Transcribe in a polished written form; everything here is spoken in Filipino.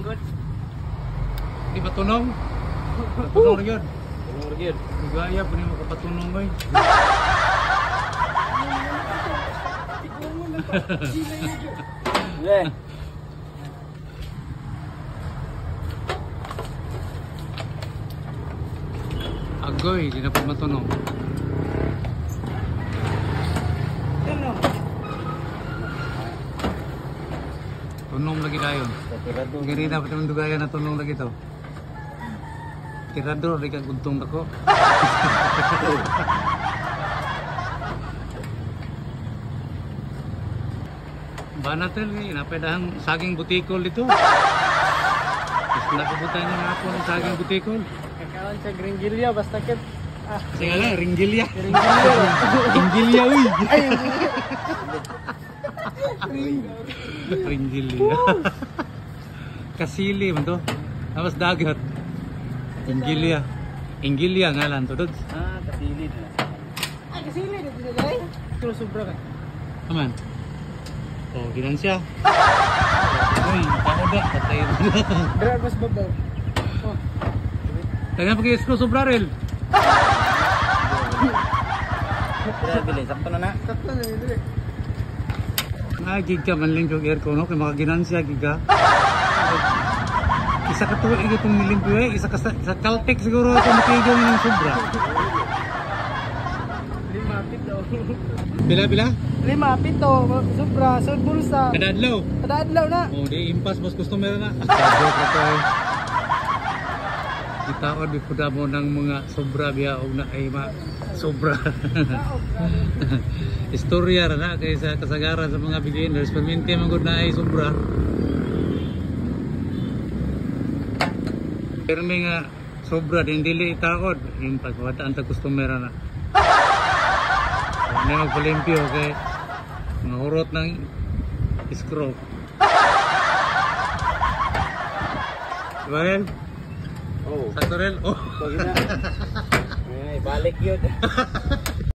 good. Di ba tunong? Tunong rin yun. Tunong rin yun. Gaya po niyo makapatunong mo eh. Yeah. Agoy, di na po matunong. Tunong lagi dayon. Gani dapat naman dugaya na tunong lagi to. Tirador, di kang guntong ako. Banatel eh, napedahang saging butikol dito. Mas nakabutan niya nga po ng saging butikol. Kakawan sa Gringilya, basta kit. Kasi nga lang, ringgilya. Gringilya. Ringgilya, uy! Ringgilya. Kasili man to. Tapos dagat. Ringgilya. Ringgilya nga lang to, Dods. Kasili na. Ay, kasili na dinalay. Pero sobra ka. Aman. Oh, ginansya. Uy, ako da, patay mo. Dra mas babaw. Oh. Taga pag-i-explode sa barrel. Bili, sakto na na. Tatlo na nito. Gig ka man lang yung aircon, no? Kaya makaginansya, gig ka. Isa ka tuwing itong nilimpyo eh. Isa ka sa Caltech siguro ako makigong ng sobra. 5 pito. Bila? 5 pito. Sobra. Sa bulsa. Kadadlaw. Kadadlaw na. Oh, di impas mas customer na. Joke na to eh. Itaon di puda mo ng mga sobra biya o na ay sobra. Istorya na kay sa kasagaran sa mga beginners. Perminti man gud na ay sobra. Pero may nga sobra din dili itaod. Impas wataan ta customer na. May magpalimpyo kay nahurot ng screw. Diba? Oh. Sakto rin? Oh! Pag na. Ay, balik yun.